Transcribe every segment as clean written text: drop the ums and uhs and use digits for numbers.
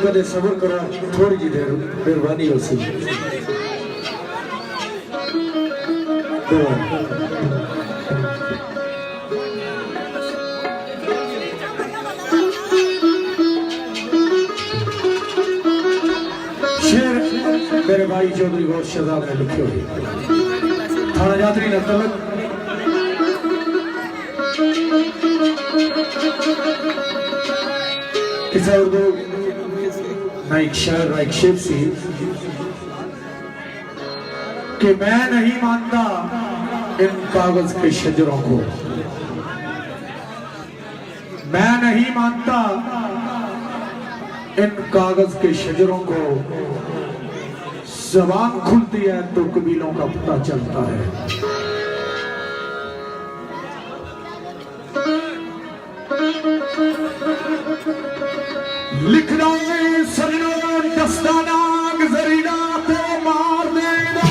कदे सब्र करो थोड़ी जी देर मेहरबानी हो सी शेर मेरे भाई चौधरी गौर शहजाद ने लिखे हुए थाना यात्री न तलक किसी उर्दू ना एक शायर ना एक शेर सी कि मैं नहीं मानता इन कागज के शजरों को, मैं नहीं मानता इन कागज के शजरों को, जबान खुलती है तो कबीलों का पता चलता है। लिख रहे सजनों दस्ताना गुजरीना तो मार देना।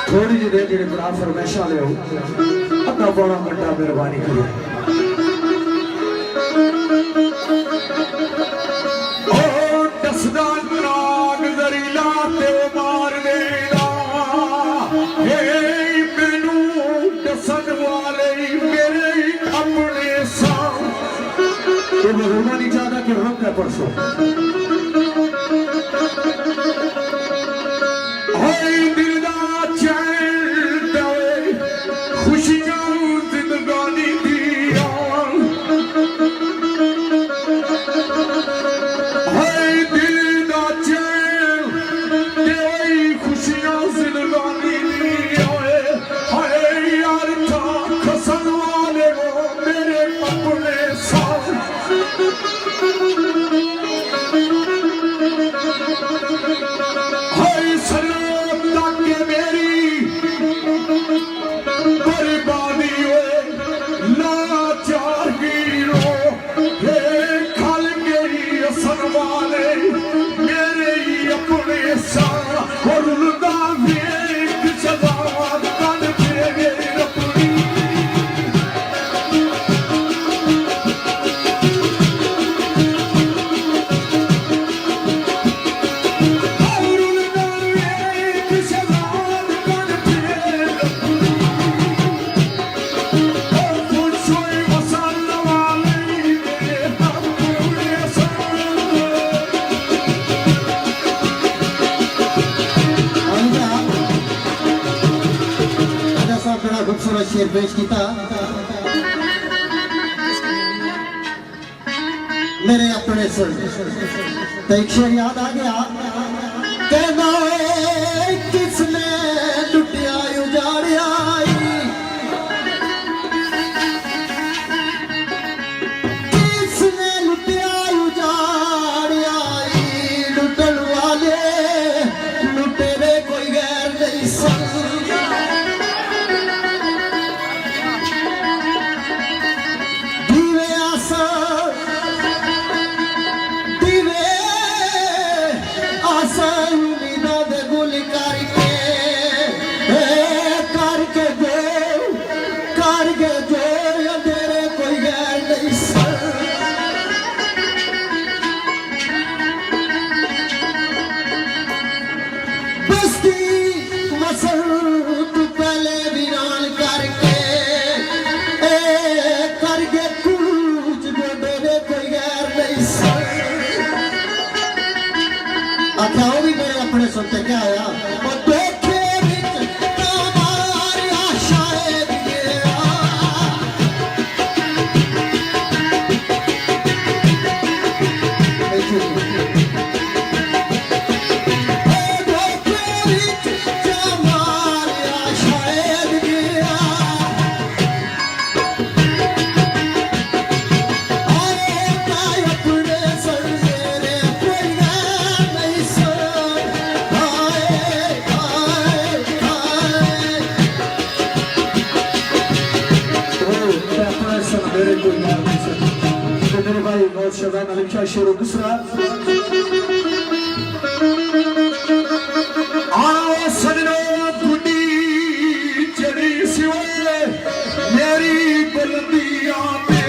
थोड़ी जी देर जी बड़ा फरमाइशा ले अद्धा पौना घंटा मेहरबानी करो। ओ दस्ताना गुजरीना तो मार देना। हे मैनू दसन वाले मेरे अपने साथ ये होना नहीं चाहता कि हम क्या परसों दिल दा चैन दे खुशियां जिंदगानी दिया। दिल दा चैन दे खुशियां जिंदगानी दिया। यार था खसन वाले वो मेरे अपने साथ। सलाम ताकि मेरी बर्बादी हो लाचार गिरो। हे खल गई असन वाले मेरे ही अपने साथ। और उनका वेख सदावत कन मेरे अपनी। खूबसूरत शेर पेश किया मेरे अपने सुन तो एक शेर याद आ गया कहना किसने लुटिया उजाड़िया। किसने लुटिया उजाड़िया लुटन वाले लुटेरे कोई गैर नहीं सन। आख्या भी मेरे अपने सुनते क्या आया मेरे भाई बहुत शहजाद अली शाह शेर दूसरा आओ सजनो गुडी चढ़ी सिवाय मेरी बुलंदियां पे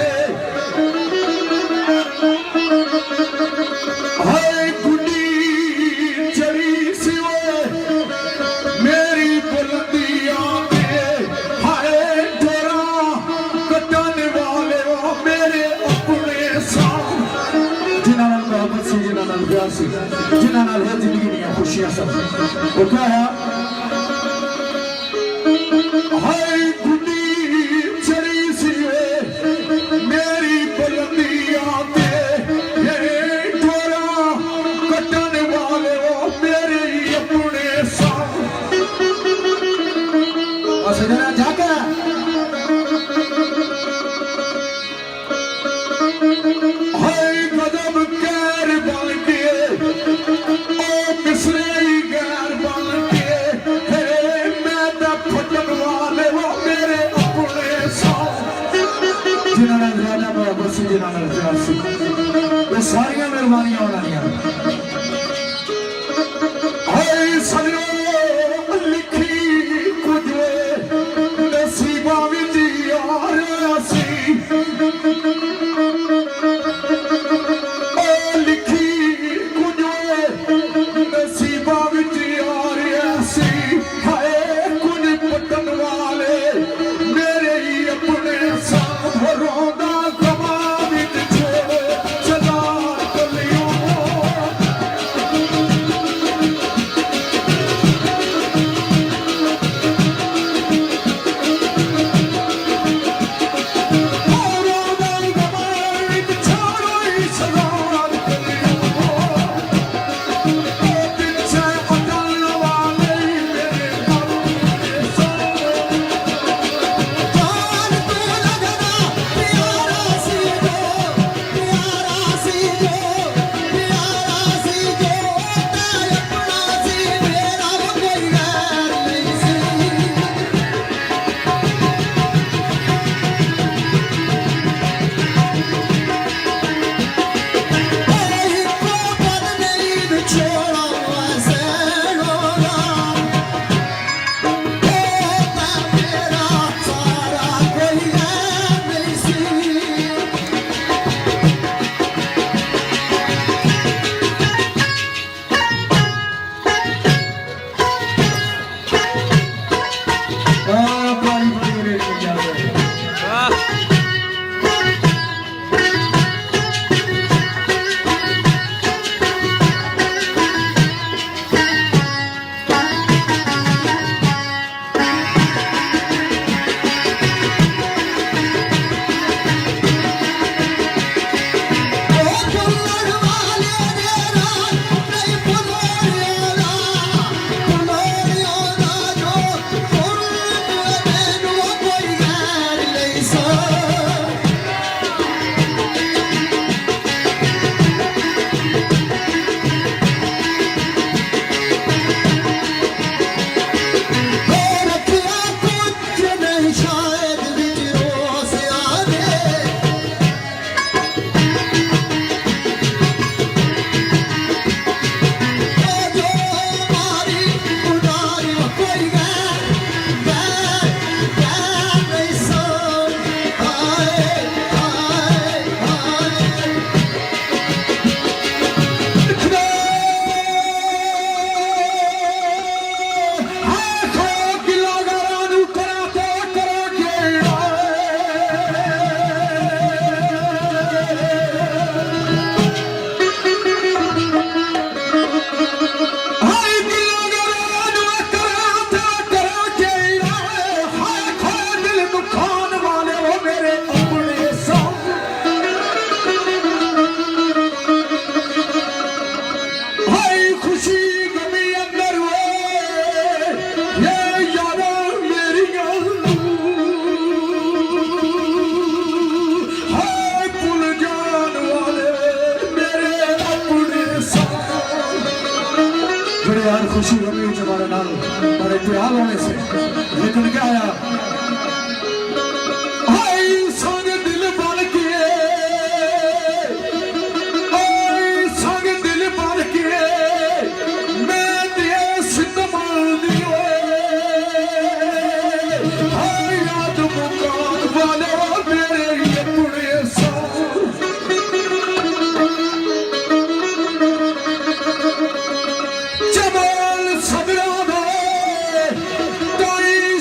रिश्तेदार सी जिन्हां नाल हर जिंदगी दी खुशियां सन वो क्या है हाय गुड्डी चढ़ी सी मेरी बुलंदियां ते ये डोरा कटन वाले वो मेरे अपने साथ सजना जाके हाय कदम कैर बन के ओ मिसरे गैर बन के हे मैं दा फटन वाले वो मेरे अपने साथ जिन्हां नाल ज़्यादा मोहब्बत सी जिन्हां नाल प्यार सी ये सारियां मेहरबानियां होना हाय सजनो लिखी कुछ नसीबा विच यार सी लिखी कुछ नसीबा विच यार सी हाय कुछ पटन वाले मेरे ही अपने साथ रोंदा गवा विच चला कलियों यार खुशी गमी हुई हमारे नाल और इतिहास होने से लेकिन क्या आया संग दिल बन के संग दिल बन के मैं देश कमाल दियो याद मुकान वाले मेरे अपने जमाल सबरा दे कोई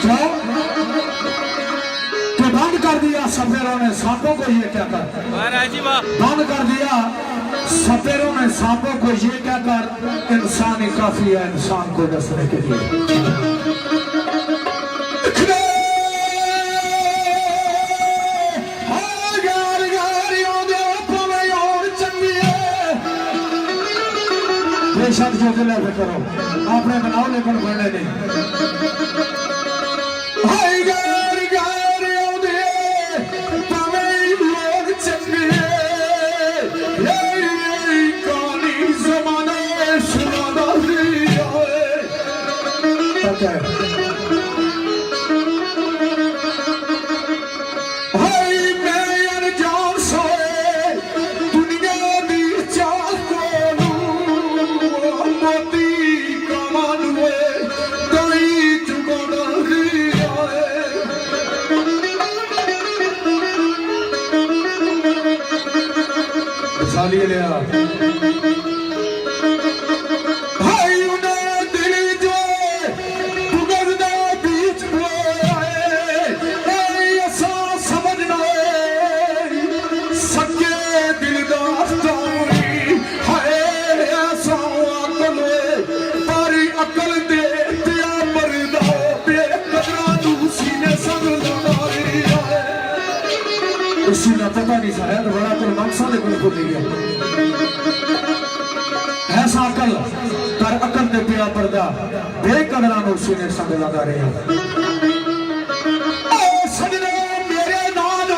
क्यों? तो बंद कर दिया सपेरों ने सांपों को, ये क्या कर, बंद कर दिया सपेरों ने सांपों को, ये क्या कर, इंसान ही काफी है इंसान को डसने के लिए। बेशक जो दिल है करो, आपने बनाओ लेकिन बनने नहीं। हाय गार गार आउंदे तवे लोग चंगे, ये काली ज़माने सुनादा लिया है। हाय मैं अनजान सोए दुनिया दी चाल को मोती कमान में कोई जुगाड़ लिया है। साली लिया भाई उन्हें दिल जो बुगरदा बीच आए ऐसा समझना सच्चे दिलदार तोरी है ऐसा अकल तारी अकल दे दिया मरदा बेकदरा दूसरी ने सब लड़ाई है। उसी ना पता नहीं शायद बड़ा तो मकसद है को दे गया ऐसा अकल कर अकल दे पिया पर्दा बेकदरा नु उसी ने सब लगा रहे हैं। ओ सजने मेरे नाल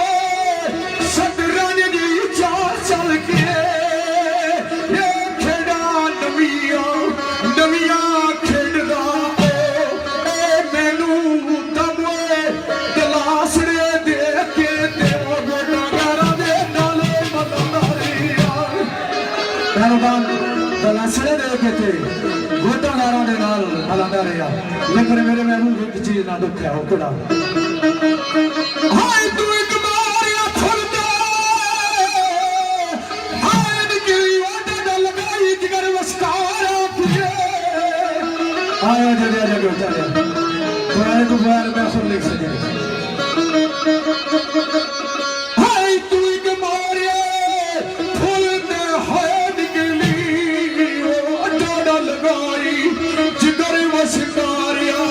सदरन दी चाल चल के ये खेड़ा नविया खेड़दा ए मैनू दमवे गलासरे दे के ते गोटा गारा दे नाल मदारिया मेहरबान गलासरे दे के ते गोटा गारा दे नाल मलांदा रहा। लेकिन मेरे महबूब एक चीज ना दुख है वो केड़ा हाय तू एक मारिया फुलदा हाय निकली ओटे दा लगाई जिगर वस्कारा पिए आया जड़े जगह चले तो आए तो बाहर में सुन लिख सके। हाय तू एक मारिया फुलदा हाय निकली ओटे दा लगाई जिगर वस्कारिया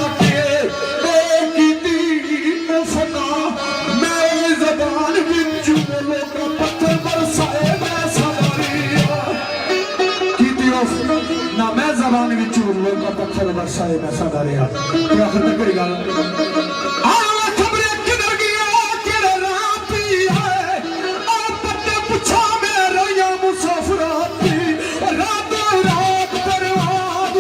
ना मैं जबान विच लोग का पत्थर बरसाए मैं सदा रहा। तो आखिर तक करी गल आवा खबरे किधर गया केड़ा राह पी है आ पत्ते पूछा मैं रोया मुसाफराती रात रात परवाद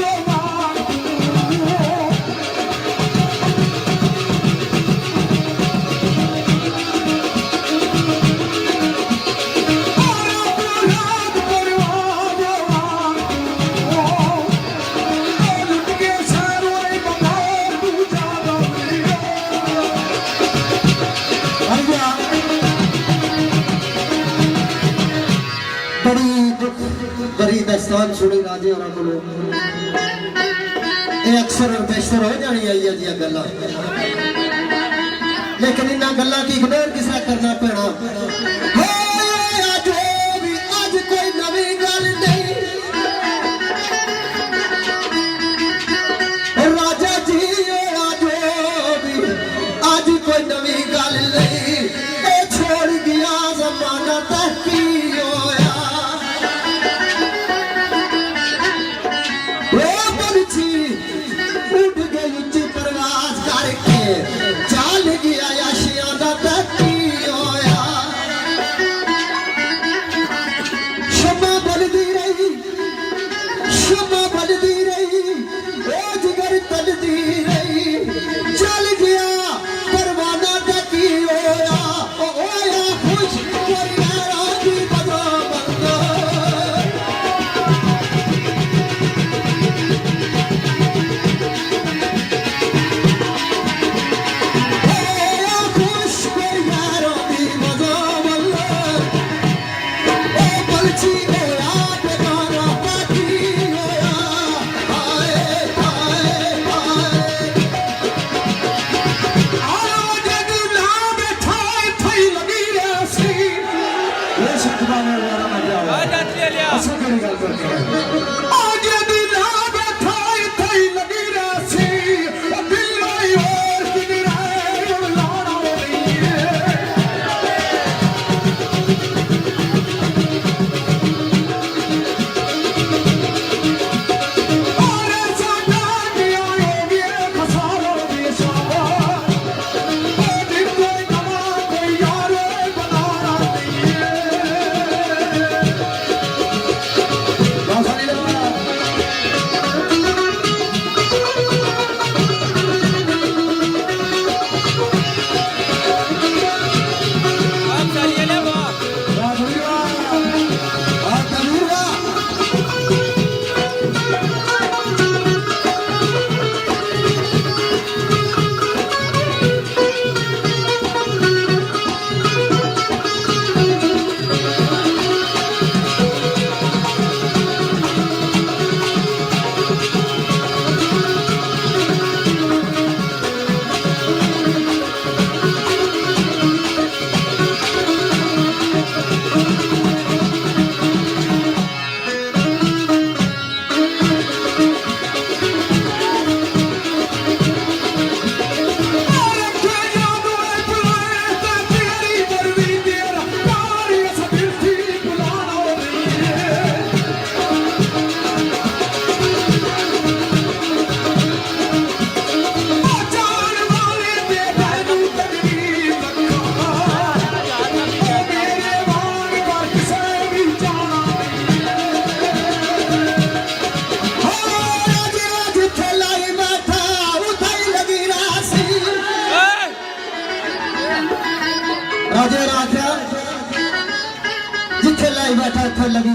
बड़ी दास्तान सुनी राजे और को अक्सर और बेशतर हो जानी आई है जी गल्ला, लेकिन इन्होंने गल्ला की इग्नोर किसा करना पैना। आज कोई नवी गल नहीं राजा जी आज कोई नवी गल नहीं छोड़ गया जमाना तहकी होया उठ गई परवाज करके चल गया याशिया दा तकी होया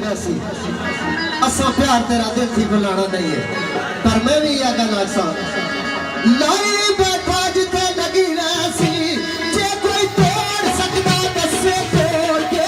गया सी असा प्यार तेरा दिल थी बुलाना नहीं है पर मैं भी यह गल आसा लाई बैठा जिथे लगी वैसी जे कोई तोड़ सकता दसे तोड़ के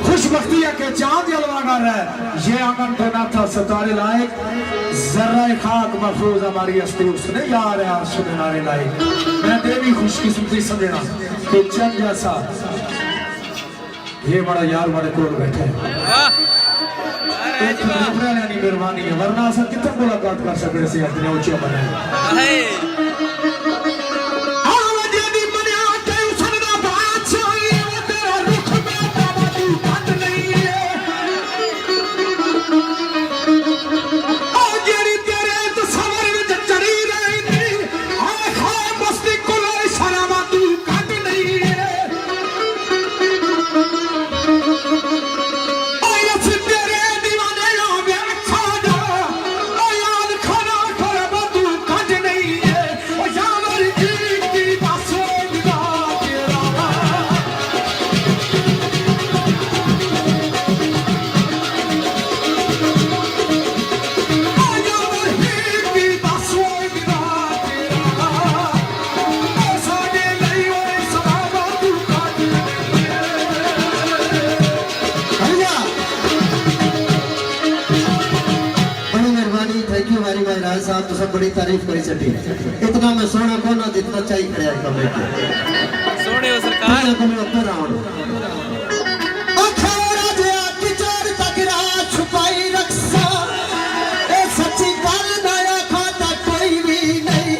खुशबख्ती है कि चांद जलवा कर रहा है ये आंगन तो ना था सितारे लायक जर्रा खाक महफूज हमारी हस्ती उसने यार है सुनारे लायक मैं तेरी खुशकिस्मती समझना कि चंद जैसा ये बड़ा यार बड़े कोल बैठे एक मेहरबानी है वरना असा कितने मुलाकात कर सकते से अपने ऊंचे बने साहब तो सब बड़ी तारीफ करी चटी इतना मैं सोना को ना जितना चाहिए खड़े है कमरे के सोने हो सरकार को मैं ऊपर आऊं अखाड़ा जे किचड़ तकरा छुपाई रखसा ए सच्ची गल ना खाता कोई भी नहीं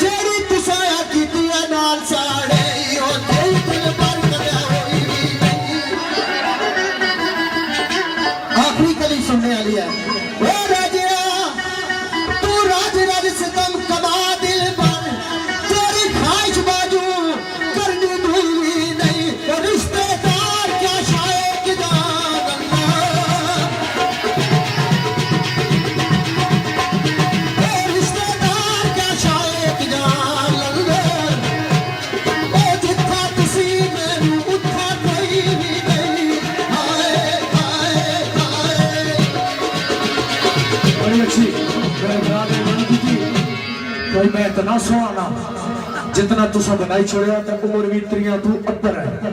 जेड़ी तुसाया कीती है नाल साड़े ओ दिल दिल पर कदे होई भी नहीं आखिरी कली सुनने वाली है ओ सितम कमा दिल पर तेरी ख्वाहिश बाजू करनी भूली नहीं रिश्तेदार क्या शायद रिश्तेदार क्या शायद ओ जितना किसी में उठा कोई भी नहीं हाय हाय हाय बड़ी अच्छी कोई मैं इतना सोना जितना तुसा बनाई छोड़िया तो उम्र भी त्रिया तू अब्बर है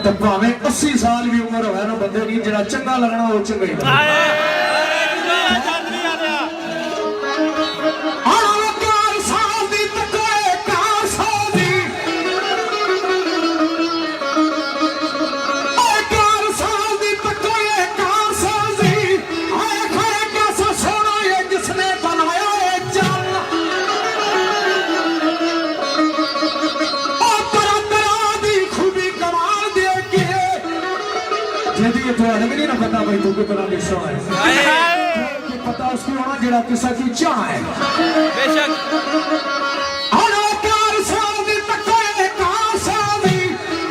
तो भावे 80 साल भी उम्र हो ना बंदे नहीं जरा चंगा लगना वो चंगा ही तो अलग नहीं ना पता भाई तू कितना लिखा है पता उसकी होना जड़ा किसा की चाह है बेशक आना प्यार सादी तकोए कहां सादी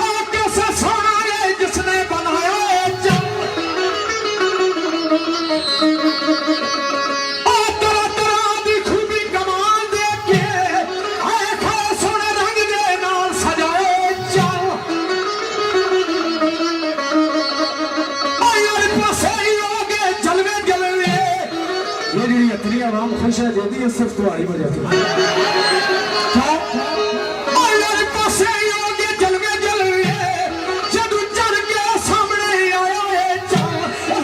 ओ कैसे सोना है जिसने बनाया है जल ओ तेरा तेरा दी खूबी कमाल देख के आए खा सोने रंग दे नाल सजाए चल ओ यार पासे ही हो गए जलवे जलवे ये जी इतनी आवाम खुश है देती है सिर्फ तुम्हारी वजह से क्या और यार पासे ही हो गए जलवे जलवे जब चढ़ के सामने आया है चल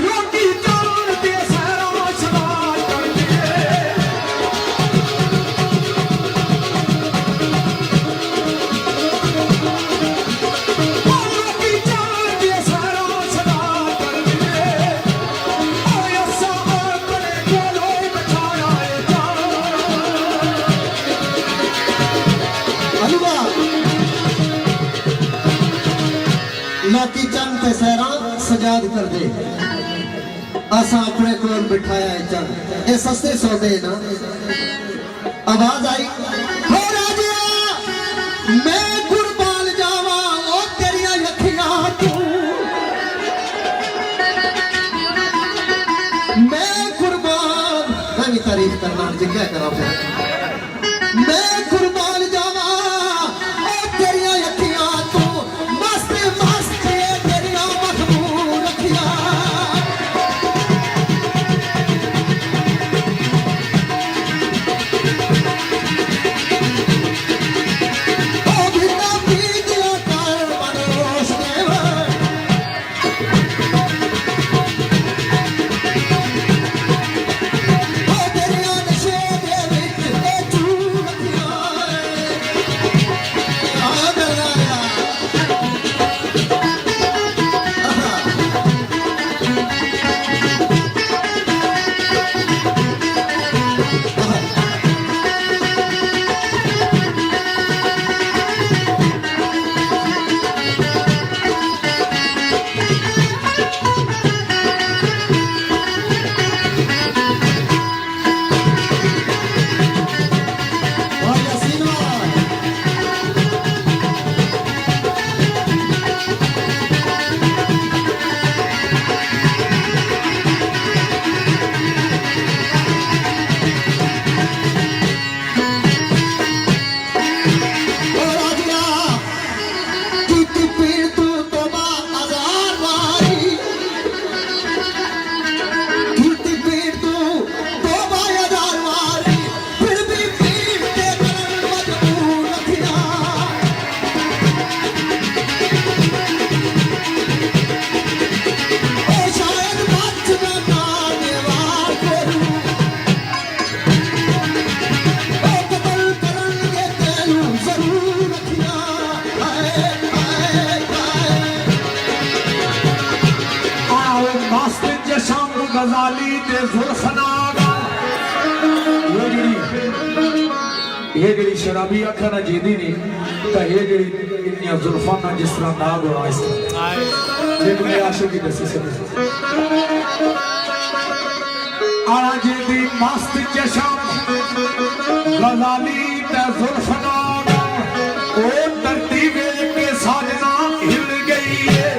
रोटी चावल के सारा शराब कर दिए रोटी चावल के सारा शराब कर दिए ओ ऐसा बड़े बोलो बचाया है चल अलवा लाकी चंद ते सहरा सजाद कर दे असा अपने कोल बिठाया है चंद ये सस्ते सौदे ना आवाज आई हो राजिया मैं कुर्बान जावा ओ तेरिया अखियां तू मैं कुर्बान मैं भी तारीफ करना जी क्या करा मैं कुर्बान जावा ओ तेरिया अखियां तू मस्त मस्त ये तेरिया मखबूल अखियां ओ बिना पीतिया कर मन रोश देवा ओ तेरिया नशे दे विच ए चूर अखियां आ गया और यसीना और आजिया की पीर तू तोबा आजार वारी की पीर तू तोबा आजार वारी फिर भी पीर के करन मजबूर रखिया ओ शायद बात में नानेवार करूं ओ कतल करन के तेनू जरूर रखिया हाय हाय हाय आओ मस्त जशम गजाली ते जुल्फनागा ये जड़ी शराबी आखा ना जीदी नहीं तो ये जड़ी इतनी जुल्फा ना जिस तरह नाग हो इस तरह ये तुम्हें आशो की दसी से आना जीदी मस्त जशम गजाली ते जुल्फनागा ओ तरतीब के साजना हिल गई है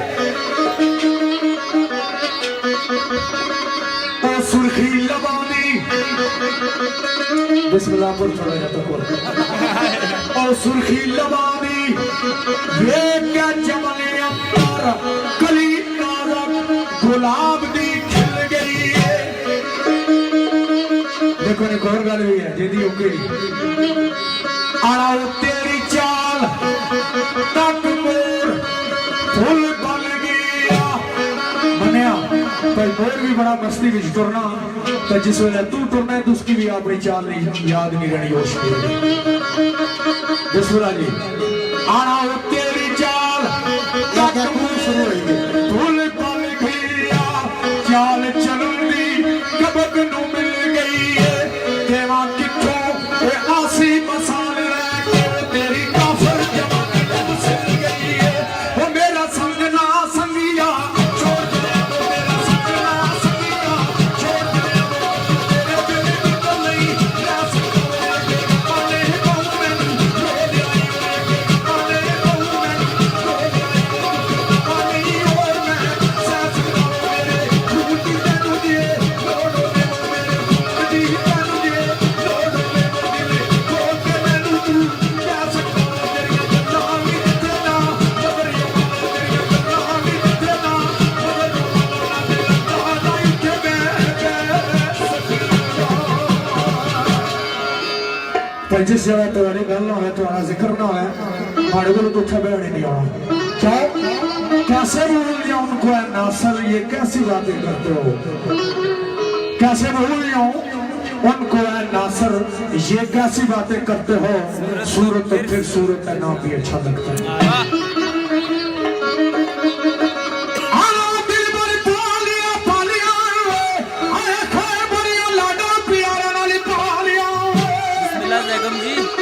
ओ सुर्खी लबानी बिस्मिल्लाह पर थोड़ा जाता को ओ सुर्खी लबानी ये क्या जमने अंतर कली नाज़क गुलाब दी खिल गई है देखो ने और गल भी है जेदी ओकेड़ी आना वो तेरी चाल तक मोर फुल बन गया मनिया भाई मोर भी बड़ा मस्ती विच तुरना तो जिस वेले तू तुरना है तो उसकी भी अपनी चाल नहीं याद नहीं रहनी होश जसवरा जी आना वो तेरी चाल तक शुरू हो गई फुल बन गया चाल चलती कबक नू मिल गई है देवा किथों ए आसी मसाल रह के तेरी काफर जवानी जब सिल गई है वो मेरा संगना संगिया छोड़ दे वो मेरा संगना संगिया छोड़ दे पर जिस जगह तुम्हारी गल ना हो तुम्हारा जिक्र ना हो हमारे को तो उठा बैठने नहीं आना क्यों कैसे भूल जाऊं उनको है नासर ये कैसी बातें करते हो कैसे भूल जाऊं उनको है नासर ये कैसी बातें करते हो सूरत तो फिर सूरत है नाम भी अच्छा लगता है बेगम जी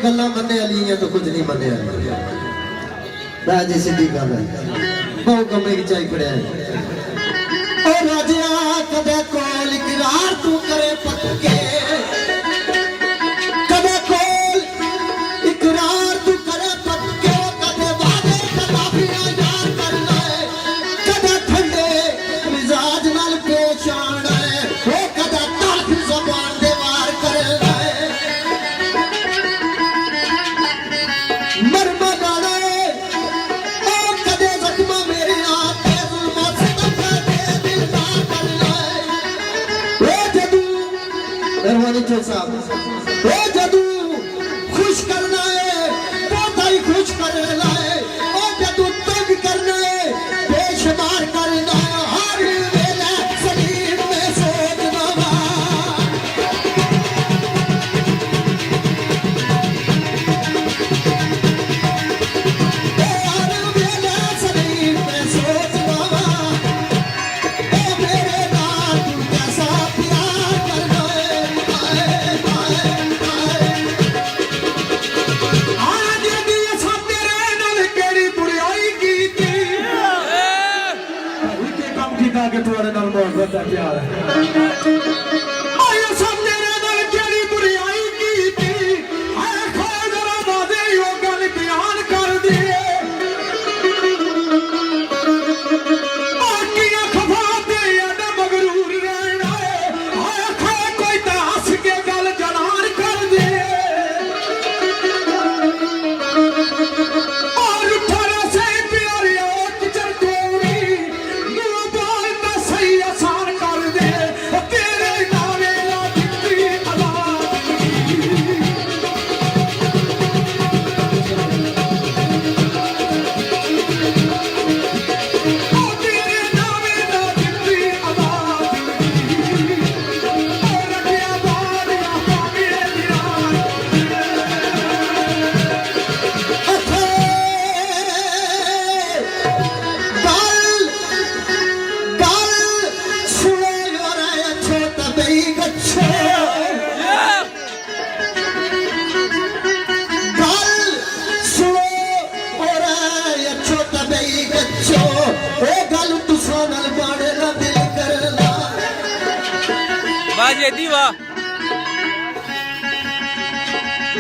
गल्ला मन्ने वाली है तो कुछ नहीं मन्ने वाली राजे सीधी गल है बहु कमे की चाई पड़े ओ राजिया कदे कोल इकरार तू करे पक्के कदे कोल इकरार तू करे पक्के कदे वादे कदाफियां याद कर ले कदे ठंडे मिजाज नाल पेश आना है ओ कदे तल्ख ज़बान दे वार कर ले जदू खुश करना है तो खुश करना है ओ जदू तंग करना है बेशुमार करना है हर वेले शरीर में सोचना हर वेले शरीर में सोचना ओ मेरे नाल तू कैसा प्यार करना है कि तुम्हारे नाल मोहब्बत है प्यार है आया सब तेरे नाल केड़ी बुराई की थी आया खोए जरा बादे यो गल बयान कर दिए बाकियां खफा ते याद मगरूर रहना है आया खोए कोई तो हंस के गल जलान कर दिए और उठा से प्यारिया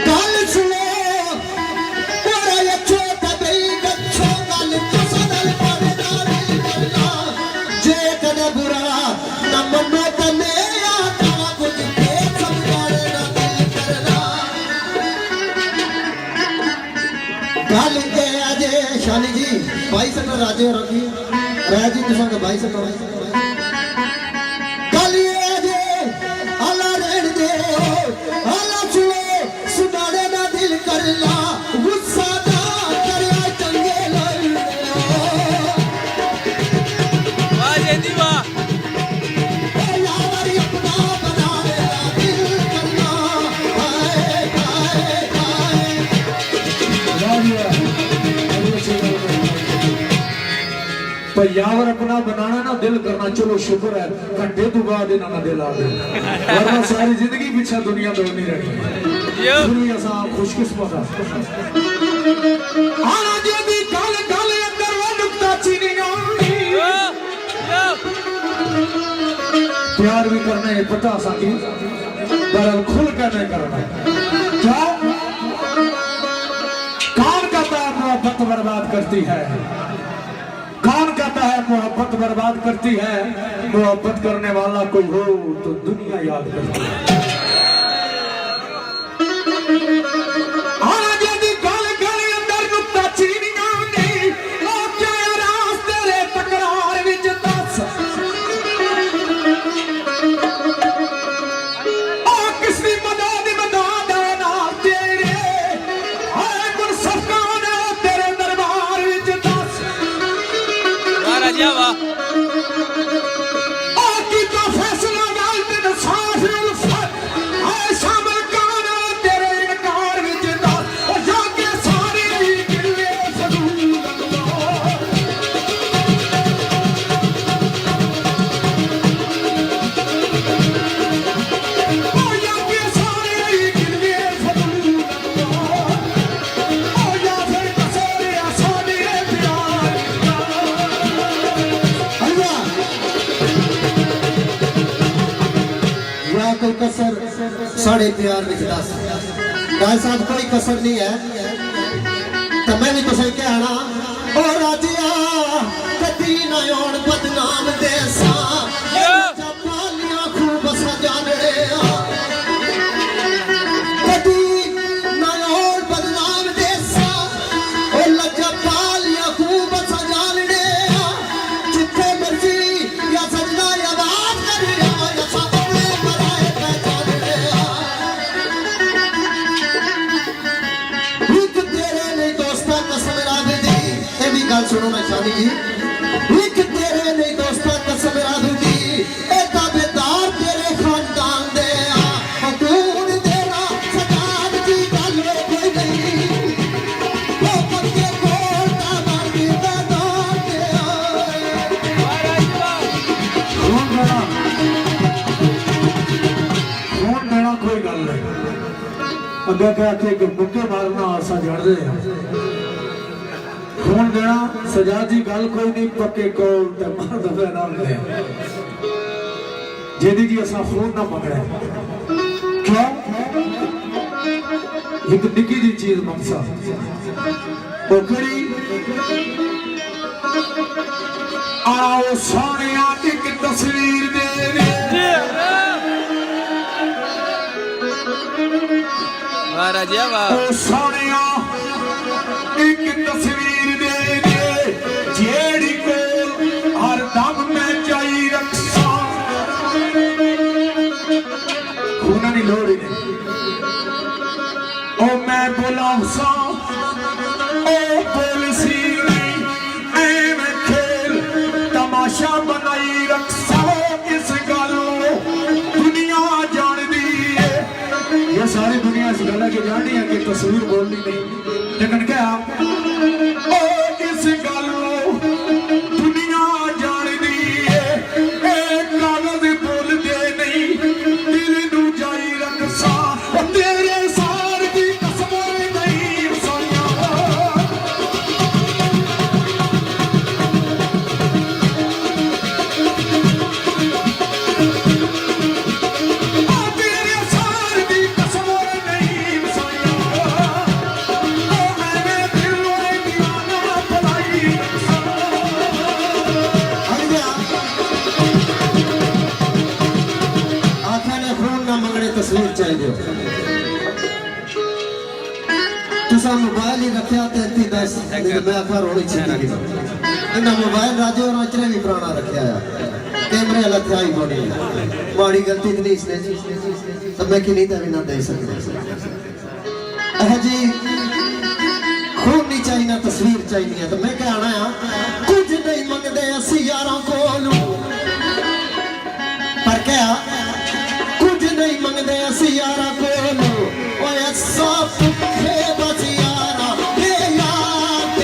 गल सुनो तेरा ये छोटा दई गच्छो गल तुसनल पर नाल करना जे कदे बुरा न मनो तने आता कुछ के समझाने ना दिल करना गल ए अजे शाली जी भाई सको राजे रखी राज जी तुसा के भाई सको गल ए अजे अल्लाह रहन दे अल्लाह सुनो सुनाने ना दिल करना गुस्सा ना करे चंगे लगने वाह जयंती वाह। यारी अपना बनाने ना दिल करना हाय हाय हाय पर यावर अपना बनाना ना दिल करना चलो शुक्र है घंटे तो बाद इन्होंने दिल आ गया वरना सारी जिंदगी पीछे दुनिया दौड़नी रही यो दुनिया सा खुशकिस्मत है आना जे भी गल गल अंदर वो नुक्ता चीनी आनी यो यो प्यार भी करना है पता साकी बरल खुल कर नहीं करना क्या कौन कहता है मोहब्बत बर्बाद करती है कौन कहता है मोहब्बत बर्बाद करती है मोहब्बत करने वाला कोई हो तो दुनिया याद करती है आना जदी गल गल अंदर नुक्ता चीनियां नी ओ क्या रास तेरे तकरार विच दस ओ किसदी मदद ना तेरे हाय गुरसफान तेरे दरबार विच दस वाह राजा वाह। ओ कीता फैसला गलत इंसाफ उल्फत हाय शामिल काना तेरे इनकार विच दस ओ जाके सारे ही गिले फजूल ओ जाके सारे ही गिले फजूल ओ या फिर कसरे आसानी प्यार अल्लाह या कोई कसर साढ़े प्यार में दस भाई साहब कोई कसर नहीं है तो मैं भी तुझे कहना ओ राजिया कदी ना होण बदनाम देसा पालियां खूब सजाने कदी ना होण बदनाम देसा ओ लज्जा पालियां खूब सजाने जिथे मर्जी या सजना या बात करिया या सामने मराए पहचानने एक तेरे नहीं दोस्ता कसम राग दी ये भी गल सुनो ना शादी जी एक तेरे नहीं दोस्ता कसम राग दी ए ताबेदार तेरे खानदान दे हकून तेरा सजाद की गल कोई नहीं ओ पक्के कोल दा मांगी दा दान दे वाह राजा वाह। खून देना कोई गल नहीं अगे कह के कि मुक्के मारना आसा जड़दे खून देना सजा दी गल कोई नहीं पक्के कोल ते मार दफे ना दे जेदी जी असा खून ना मंगना क्यों एक निकी जी चीज मंगसा ओकड़ी आओ सोनिया एक तस्वीर दे वाह राजा वाह। ओ सोनिया एक तस्वीर दे दे जेड़ी कोल हर दम मैं चाही रखसा खूना दी लोड़ नहीं ओ मैं बोला सा ओ पुलिसी नहीं ऐवें खेल तमाशा बनाई रखसा इस गल दुनिया जानदी है ये सारी दुनिया इस गल के जाननी है कि तस्वीर बोलनी नहीं लेकिन क्या ओ इस गल दुनिया जानदी है ए कागज बोलदे नहीं दिल नू जाई रखसा ओ तेरे सार की कसम नहीं सोनिया ओ तेरे सार की कसम नहीं सोनिया तस्वीर चाहिए तुसा मोबाइल ही रखा तो इतनी 10 मैं आखा रोनी चाहिए इन्हें मोबाइल राजे और अचरे भी पुराना रखा है कैमरे वाला था ही बनी माड़ी गलती नहीं इसने तो मैं कि नहीं था भी ना दे सकते जी खून नहीं चाहिए ना तस्वीर चाहिए तो मैं क्या आना कुछ नहीं मंगते असी यारों को पर क्या कुछ नहीं मंगते असी यारों को ऐसा भुखे बस यारा ये याद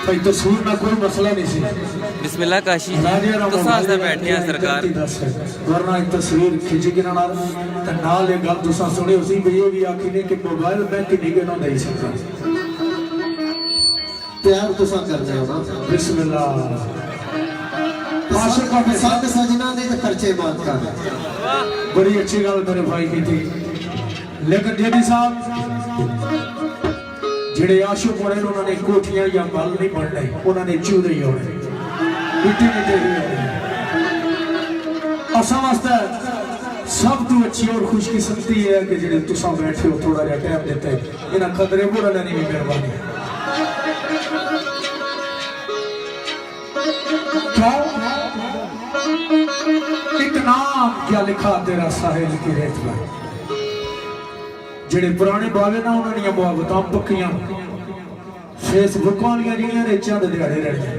भाई तस्वीर में कोई मसला नहीं सी बिस्मिल्लाह काशी तो साथ बैठे हैं सरकार वरना एक तस्वीर खिंची के नाल ते नाल एक गल तुसा सुनी उसी भी ये भी आखी ने कि मोबाइल बैंक नहीं के ना दे सकता प्यार तुसा करते हो ना बिस्मिल्लाह आशिकों के साथ सजना ने तो खर्चे बात कर बड़ी अच्छी गल मेरे भाई की थी लेकिन जेडी साहब जेडे आशुक होने उन्होंने कोठियां या मल नहीं बनने उन्होंने चूरे ही होने मिट्टी नहीं दे असा वास्ते सब तो अच्छी और खुशकिस्मती है कि जेडे तुसा बैठे हो थोड़ा जा टाइम देते इन्हें खतरे बुरा लेने की मेहरबानी क्यों इतना क्या लिखा तेरा साहिल की रेत में जेडे पुराने बावे ना उन्होंने मुहब्बतां पक्कियां फेसबुक वालियां जिहड़ियां ने चंद दिहाड़े रहियां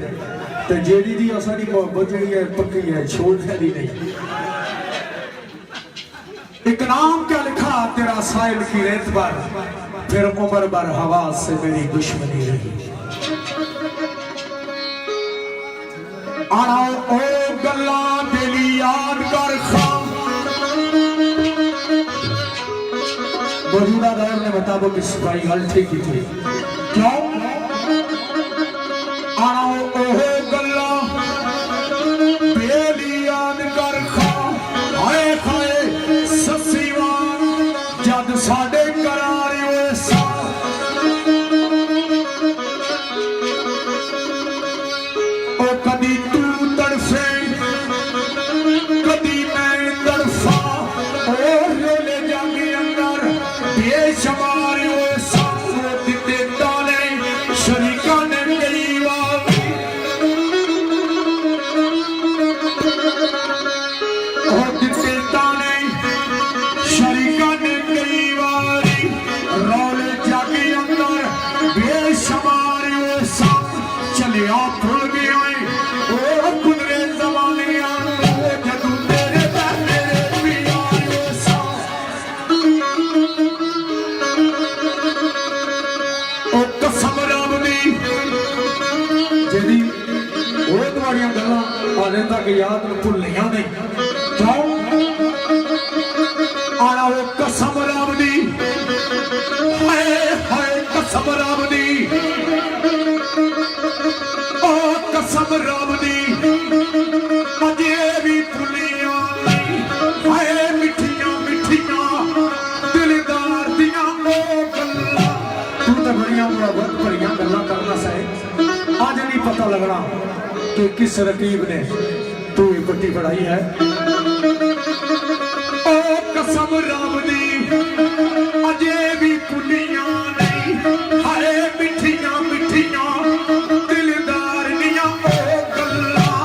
ते जेडी दी असाडी मुहब्बत जिहड़ी है पक्की है छोड़ दी नहीं एक नाम क्या लिखा तेरा साहिल की रेत पर फिर उम्र भर हवा से मेरी दुश्मनी रही आना ओ गल्ला दिली याद कर खां मौजूदा दौर ने मुताबिक इस भाई गल ठीक की थी क्यों आना ओह गल्ला बेली याद कर खा हाय खाए ससीवान जद साडे करार होए सा ओ कदी तू तड़फे कदी मैं तड़फा ओ रोले जागे अंदर बेशुमार होए सा दिते ताले संगता ने शरीका ने कई बारी रौले जागे अंदर बेशुमार वो सब चलिया भुल गया ओ गुजरे जमाने जदू तेरे मेरे प्यार वो सब ओ कसम रब दी जेदी वो तुम्हारियां गल्लां हाले तक याद भुलियां नहीं क्यों आना वो कसम रब दी हाय हाय कसम रब दी ओ कसम रब दी अजे भी भुलियां नहीं हाय मिठियां मिठियां दिलदार दियां ओ गल्लां तू तो बड़ियां मुहब्बत भरियां गल्लां करना सहे आज नहीं पता लगना कि किस रकीब ने तू ये पट्टी पढ़ाई है ओ कसम रब दी अजे भी भुलियां नहीं हाय मिठियां मिठियां दिलदार दियां ओ गल्लां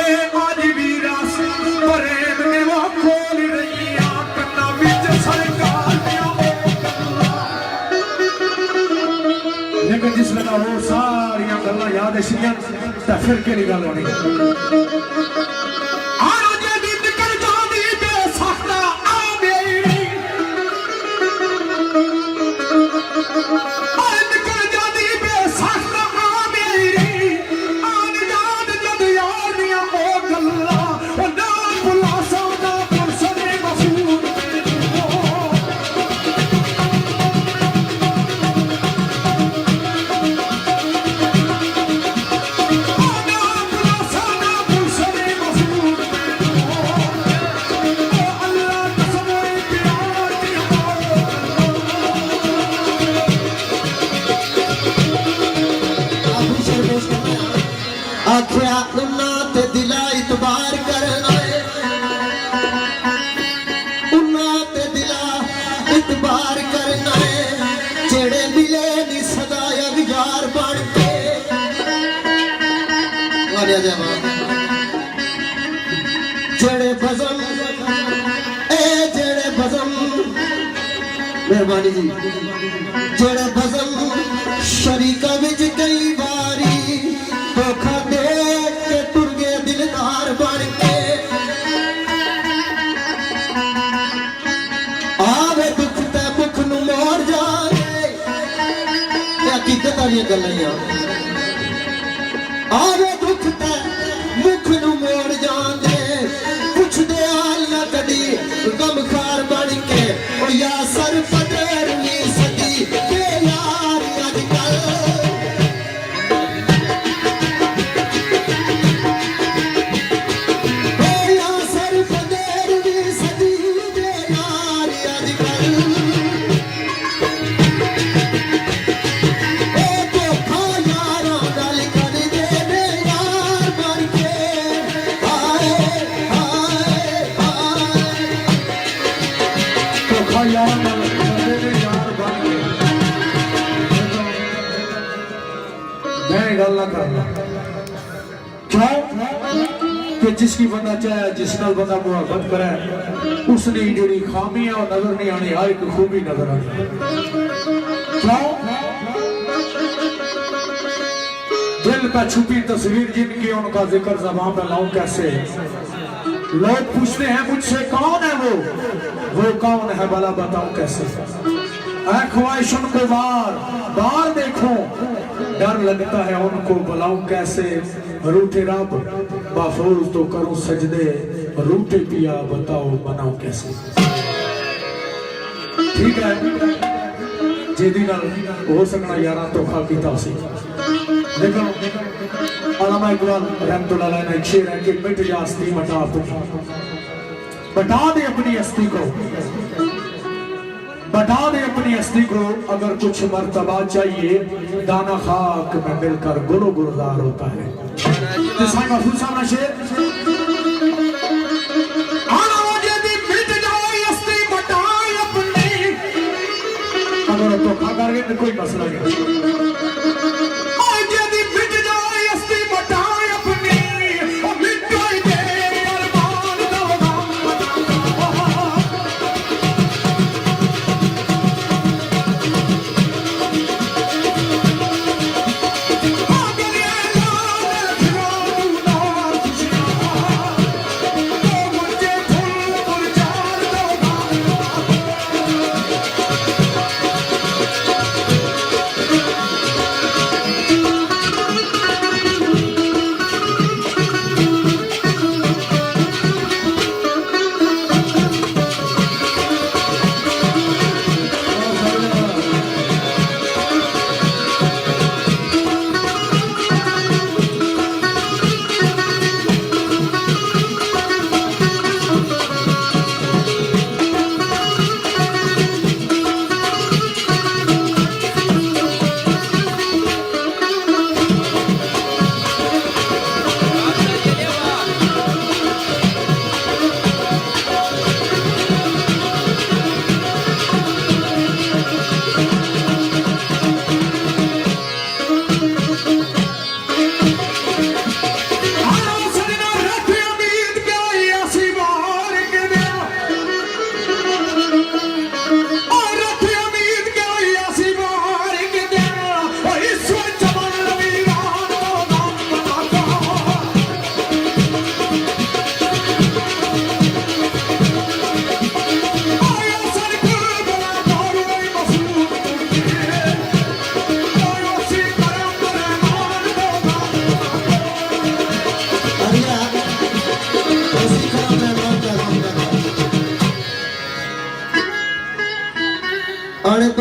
ए अज भी रस प्रेम ने वो खोल रहियां कन्ना विच सरकार दियां ओ गल्लां लेकिन जिस लगा वो सारियां गल्लां याद है तो फिर केड़ी गल होनी आख्या उन्ना ते दिला इतबार करना है उन्ना ते दिला इतबार करना है जेड़े मिले नी सदा यार बन के जेड़े बज़म जेड़े बज़म मेहरबानी जी जेड़े बज़म शरीका विच कई बारी धोखा दे के टुर गए दिलदार बन के आवे दुख ते मुख नू मोड़ जाए हकीकत वाली गल्लां आवे दुख ते मुख नू मोड़ जांदे कुछ दे हाल ना कदी गम खार बन के ओ या सर पटेर नी सदी के यार अजकल कि जिसकी बंदा चाहे जिस नाल बंदा मुहब्बत करे उसने जी खामियां नजर नहीं आनी हर एक खूबी नजर आनी क्यों दिल का छुपी तस्वीर जिनकी उनका जिक्र ज़बान पे लाऊं कैसे लोग पूछते हैं मुझसे कौन है वो कौन है भला बताऊं कैसे ऐ ख्वाहिश उनको बार बार देखो डर लगता है उनको बुलाऊं कैसे रूठे रब बाफूल तो करूं सजदे रूठे पिया बताओ बनाऊं कैसे ठीक है जेदी नाल हो सकना यारा धोखा कीता सी लेकिन अल्लामा इकबाल रहमतुल्लाह अलैह ने एक शेर है कि मिट जा हस्ती मटा तू बता दे अपनी हस्ती को बता दे अपनी हस्ती को अगर कुछ मर्तबा चाहिए दाना खाक में मिलकर गुलो गुलजार होता है महफूज साहब शेर अगर धोखा करके कोई मसला नहीं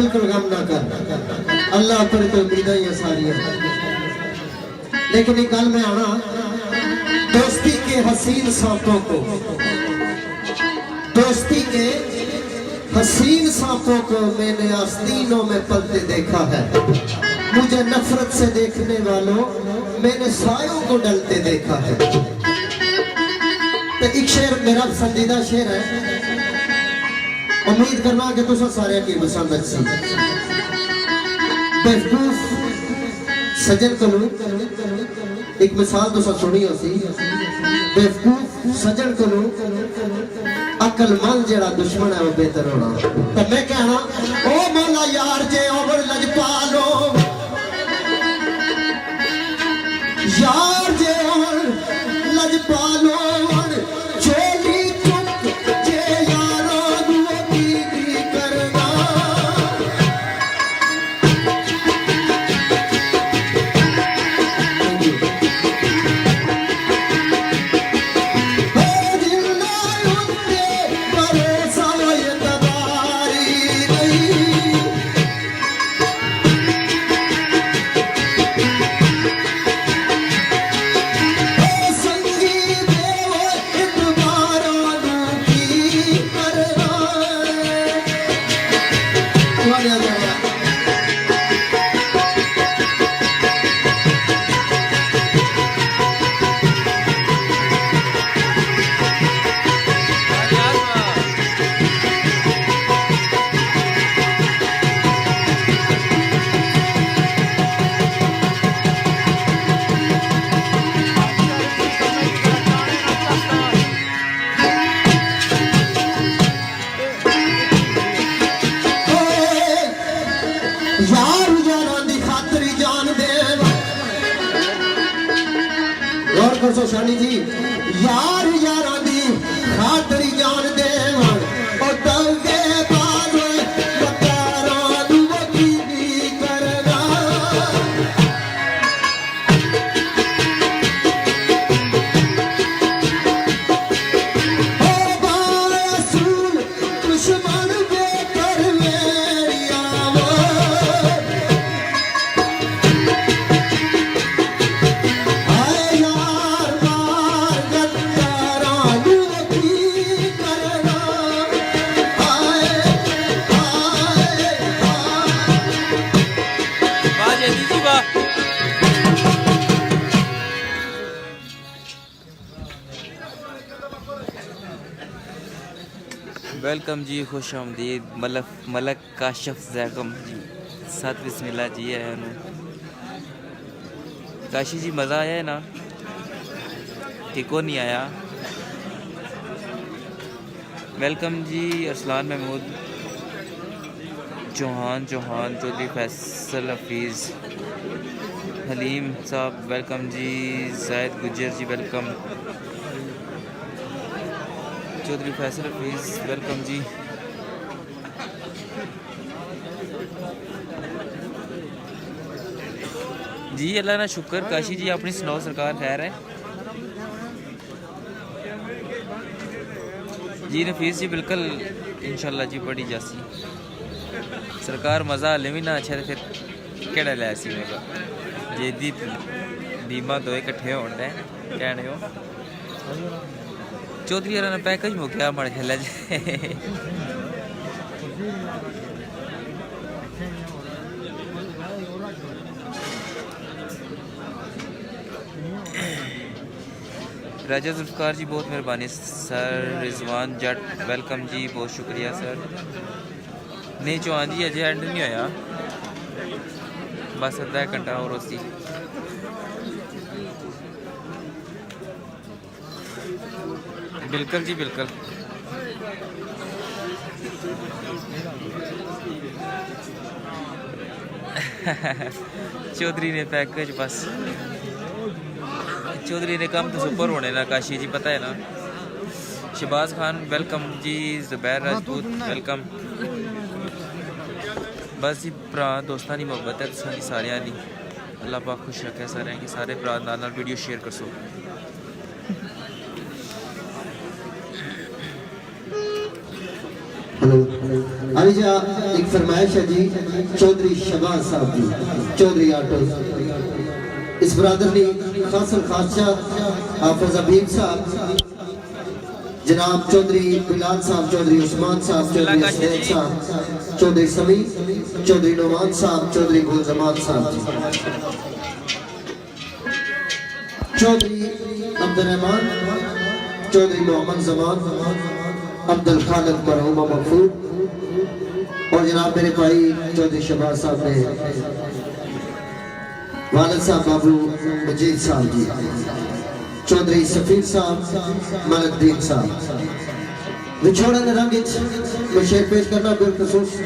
बिल्कुल गम ना कर, अल्लाह पर तो उम्मीद ही सारी। लेकिन एक गल में आना, दोस्ती के हसीन सांपों को, दोस्ती के हसीन सांपों को मैंने आस्तीनों में पलते देखा है। मुझे नफरत से देखने वालों मैंने सायों को डलते देखा है। तो एक शेर मेरा पसंदीदा शेर है, उम्मीद करना कि तुम सारे की पसंद अच्छी। बेवकूफ सजन को एक मिसाल तो सुनी हो सी, बेवकूफ सजन को अकलमंद जेड़ा दुश्मन है वो बेहतर होना। तो मैं कहना ओ मौला यार जे ओवर लजपालो, यार जे ओवर लजपालो चोली चुप जे यारो दुआ की करना। यार यारा दी खातरी जान दे, गौर कर शानी जी, यार यारा दी खातरी जान दे और दंगे बाज बकारा दुआ की करना। ओ बासूल दुश्मन बेकर मेरी आवाज़, आए यार मार गद्दारा दुआ की करना। आए आए वाह जल्दी जी वाह। वेलकम जी, खुश आमदीद मलक काशफ जैकम जी, साथ बिस्मिल्लाह जी है उन्हें। काशी जी मज़ा आया है ना, टिको नहीं आया। वेलकम जी अरसलान महमूद, चौहान चौधरी फैसल हफीज़, हलीम साहब वेलकम जी, जायद गुजर जी वेलकम, चौधरी फैसल हफीज़ वेलकम जी। जी अल्लाह ना शुक्र। काशी जी अपनी सुनाओ सरकार खैर है जी? नफीस जी बिल्कुल इंशाल्लाह जी बड़ी जासी सरकार, मज़ा हले भी ना अच्छा तो फिर केड़ा लै सी मेरा जे दी बीमा दो इकट्ठे होने कहने हो। चौधरी यार ने पैकेज मुक्या माड़े खेला जी। राजा जुल्फकार जी बहुत मेहरबानी सर। रिजवान जट वेलकम जी, बहुत शुक्रिया सर। नहीं चौहान जी अजय एंड नहीं होया, बस अद्धा घंटा और उसी। बिल्कुल जी बिल्कुल। चौधरी ने पैकेज बस, चौधरी ने काम तो सुपर होने ना काशी जी, पता है ना। शहबाज खान वेलकम जी, जुबैर राजपूत वेलकम। बस जी भरा दोस्तों की मोहब्बत है तुसां दी सारियां दी, अल्लाह पाक खुश रखे सारे कि सारे भरा नाल वीडियो शेयर कर सो। हेलो अभी जा एक फरमाइश है जी चौधरी शबाज साहब जी चौधरी आटो इस बरादर ने खासल खासा हाफिज हबीब साहब जनाब चौधरी बिलाल साहब चौधरी उस्मान साहब चौधरी असद साहब चौधरी समी चौधरी नौमान साहब चौधरी गुलजमान साहब चौधरी अब्दुल चौधरी मोहम्मद जमान अब्दुल खालिद मरहूमा मकफूर और जनाब मेरे भाई चौधरी शबाज साहब ने वालिद साहब बाबू मजीद साहब जी चौधरी सफीर साहब मलकदीन साहब विछोड़न रंग में शेर पेश करना बिलखसूस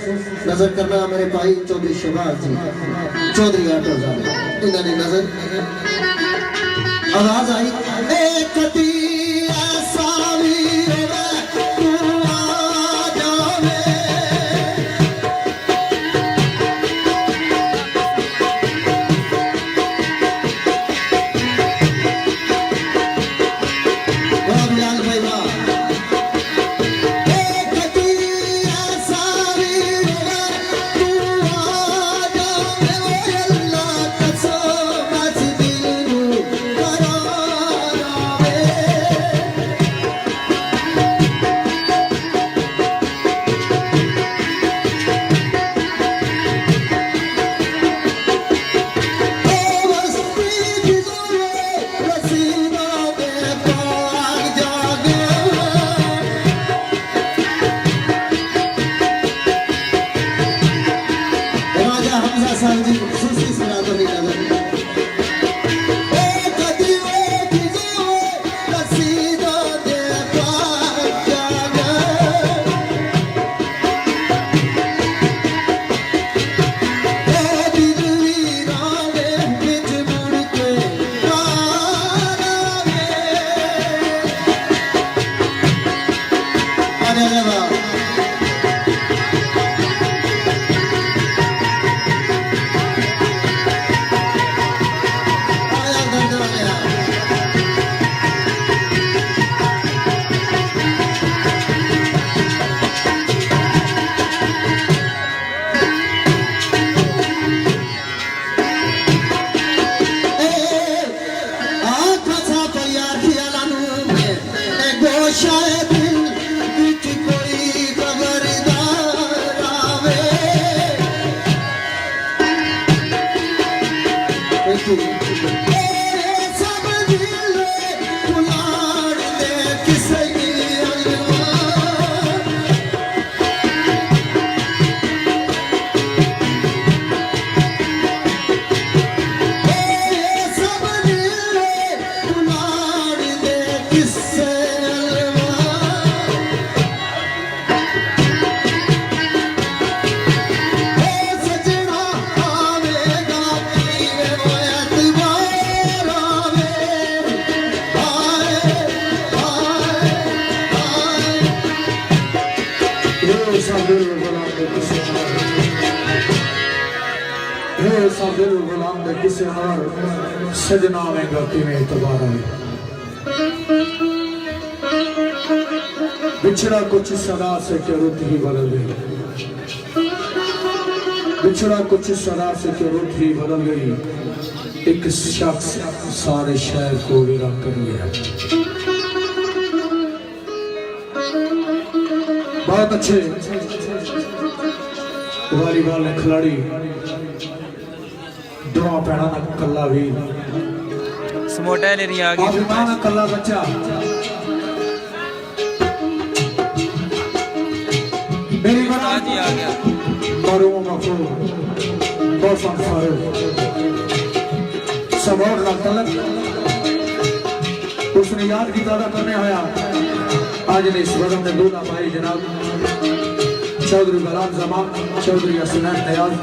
नजर करना मेरे भाई चौधरी शबाज जी चौधरी आटो साहब इन्होंने नजर आवाज आई एक सजना में गलती में इतबार है बिछड़ा कुछ सदा से के रुत ही बदल गई बिछड़ा कुछ सदा से के रुत ही बदल गई एक शख्स सारे शहर को विरा कर लिया बहुत अच्छे वॉलीबॉल ने खिलाड़ी दुआ पैना ना कल्ला भी समोटा ले रही आ गई ना कल्ला बच्चा मेरी बना जी आ गया मरूम मफूर बहुत फारूक सबोर ना तलक उसने याद की तादा करने आया आज ने इस वजह में दूल्हा भाई जनाब चौधरी बिलाल जमान चौधरी असनैन नयाज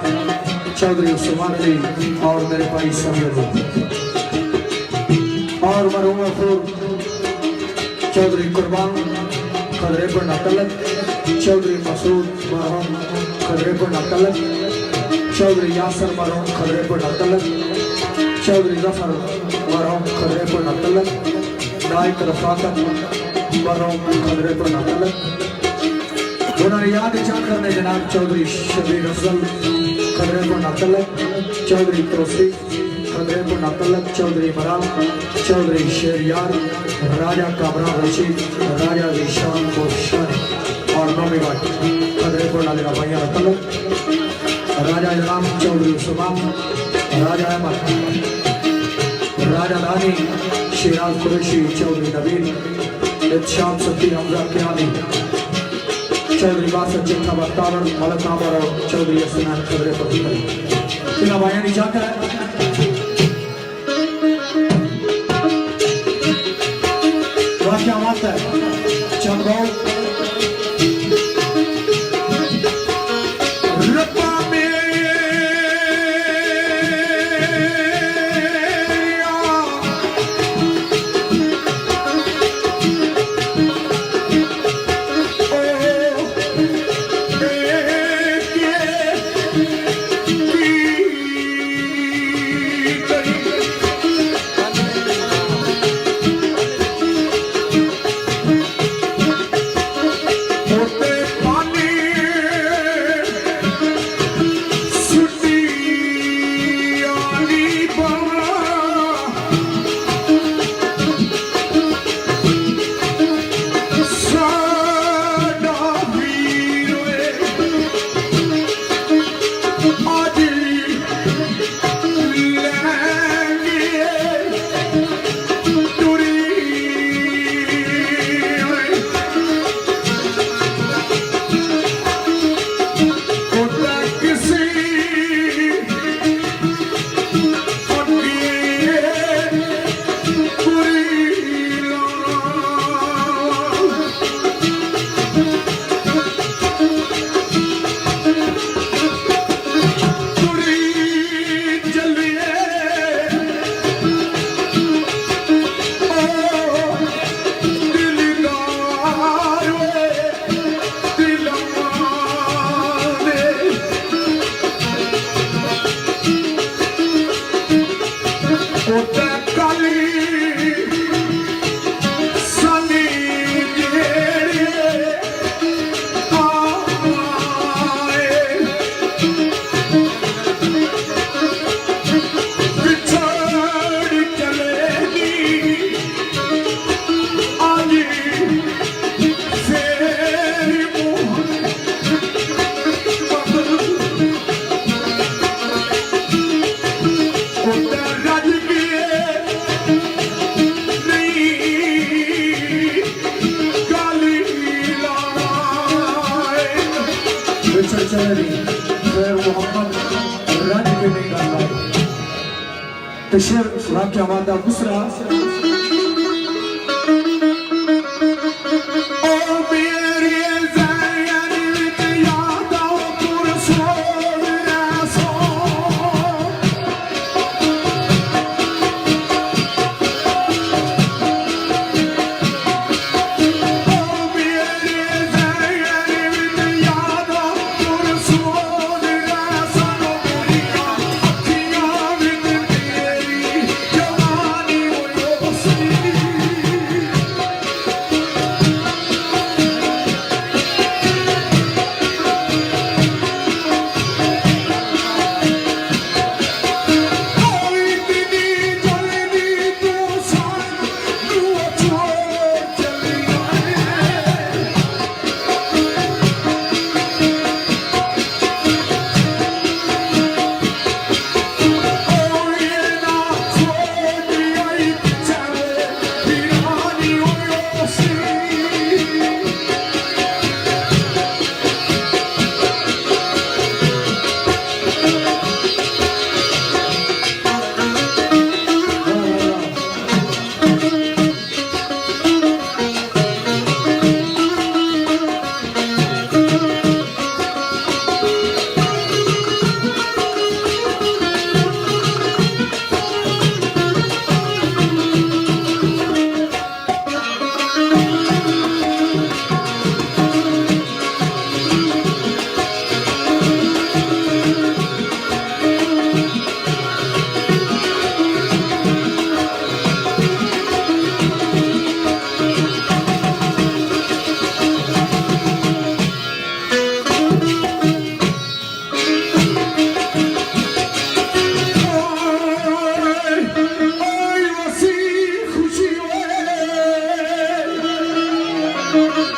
चौधरी उस्मान अली और मेरे भाई समीर और मरहूम अफूर चौधरी कुर्बान खदरे पर नकलत चौधरी मसूद मरहूम खदरे पर नकलत चौधरी यासर मरहूम खदरे पर नकलत चौधरी जफर मरहूम खदरे पर नकलत नायक रफाकत मरहूम खदरे पर नकलत उन्होंने याद चाह करने जनाब चौधरी शबीर अफजल खदरे को नातलक चौधरी तोसी खदरे को नातलक चौधरी मराम चौधरी शेरियार राजा कामरान रशीद राजा ईशान बोशान और नौमी बात खदरे को नालिना भैया नातलक राजा इनाम चौधरी उस्मान राजा अहमद राजा रानी शिराज कुरैशी चौधरी नवीन इत्शाम सती हमजा कियानी चौधरी बासत चिट्ठा बख्तावर मलक नाबर और चौधरी असनान खबरें पति करी इन भाइयों ने जाकर क्या बात है चंदो शेर वाक्य वादा दूसरा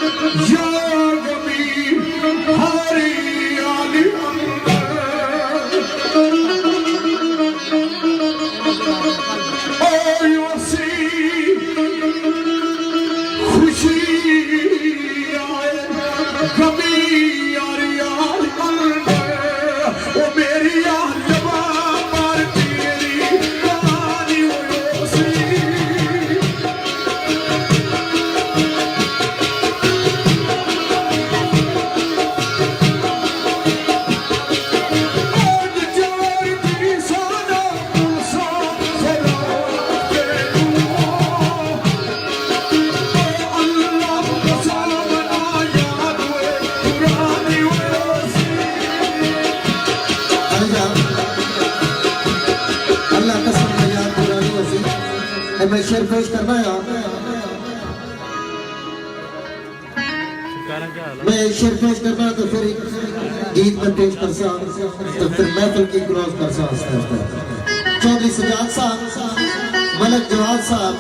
या गमी हारी आली ओ यूसी खुशी आए गमी यारी आली ओ मेरी आत्मा पर तेरी कहानी ओ यूसी अल्लाह कसम है यार पुरानी वसी मैं शेर पेश करना है मैं शेर पेश करना तो फिर गीत में पेश कर सा तो फिर महफिल की क्रॉस कर सा चौधरी सजाद साहब मलक जवाद साहब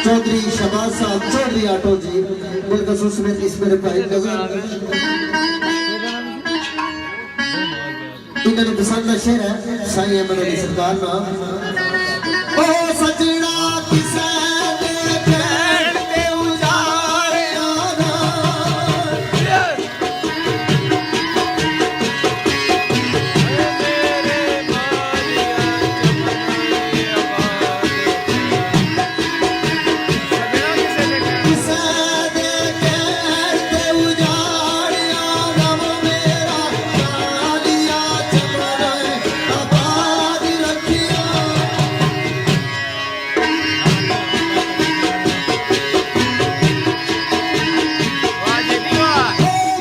चौधरी शबाज साहब चौधरी आटो जी बिलखसूस में इस मेरे भाई इन्होंने पसंद का शेर है साईं अहमद अली सरकार ना ओ सजना किसे दे बैठ के उजारे आना किसे दे बैठ के उजारे आना वो मेरा कालिया चमन आबाद रखिया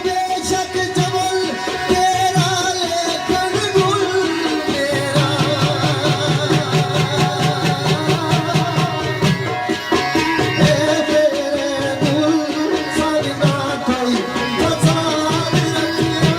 बेशक जबल तेरा लेकिन गुल मेरा तेरे गुल सजना कोई फसाद रखिया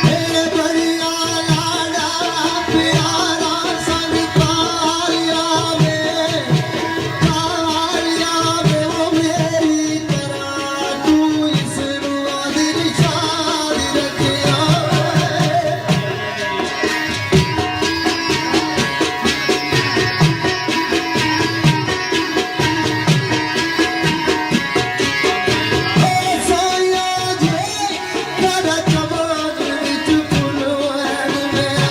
मेरे बढ़िया लाडा प्यारा संग कालिया में वो मेरी तरह तू इस रुआ दिल शाद रखिया साया जे कर जवान विच फुलवान मेरा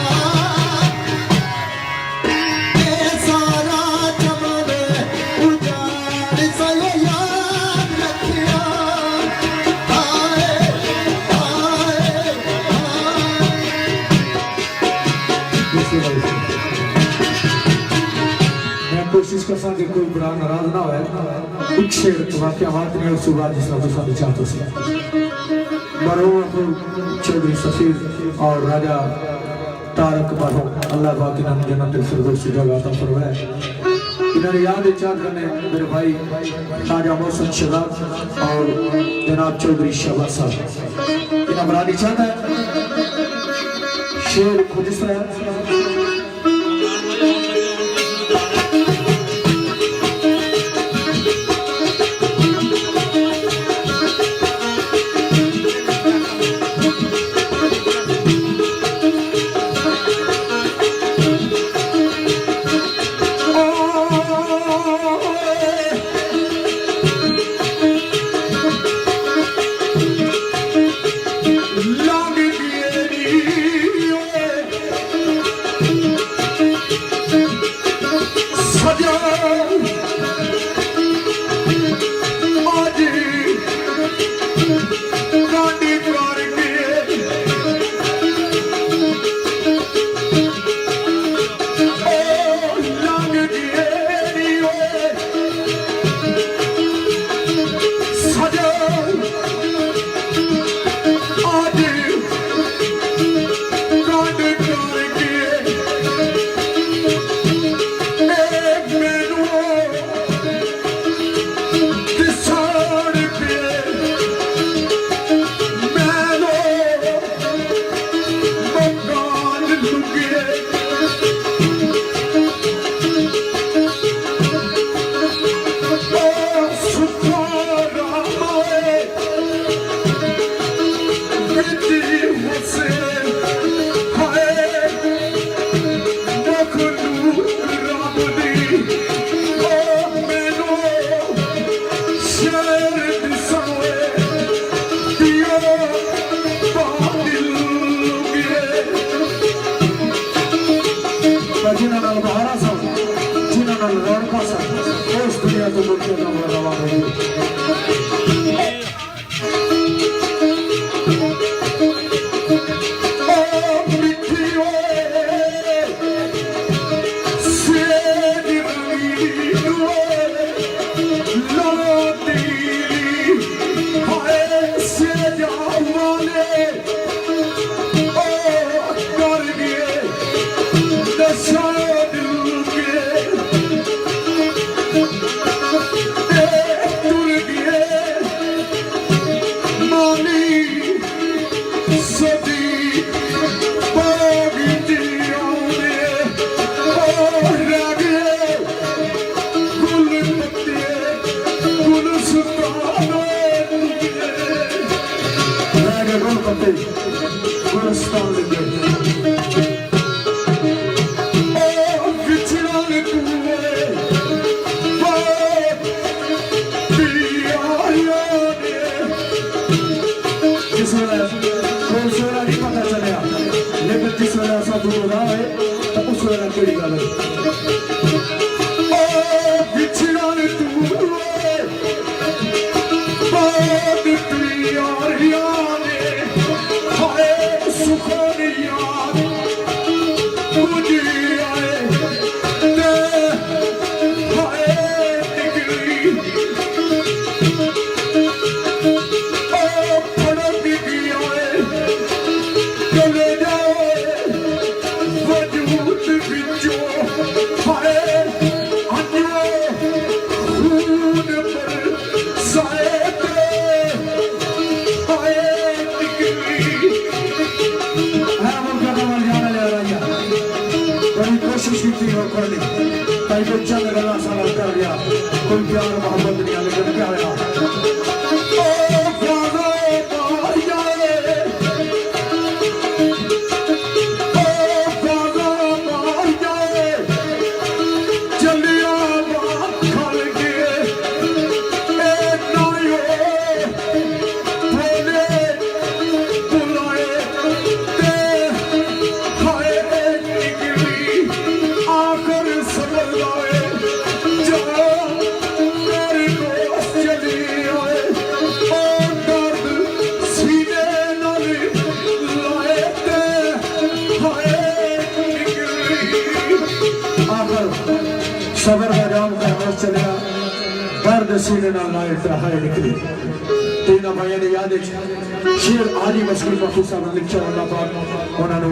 ये सारा जवान उजाड़ सयो याद रखिया आए आए मैं कोशिश करसा कि कोई बड़ा नाराज ना होए एक शेर वाकया बात नहीं उस बात जिसका तो साथ चाहते सी मरहूम चौधरी सफीर और राजा तारक मरहूम अल्लाह पाक इन्होंने जन्नत फिरदौस की जगह अता फरमाए इन्होंने याद चाहत करने मेरे भाई राजा मोहसिन शहजाद और जनाब चौधरी शहबाज साहब इन्हें मरादी चाहता है शेर खुद इस तरह ਨਾਲ ਰੌਣਕਾਂ ਸਨ ਉਸ ਦੁਨੀਆ ਤੋਂ ਮੁੜ ਕੇ ਨਾ ਰਵਾ ਹੋਈ सबर का जाम का हवस चलिया दर्द सीने ना लाए तहाए निकली तीन भाइयों ने याद शेर आली मस्किन का खुसा लिखा अल्लाह पाक उन्होंने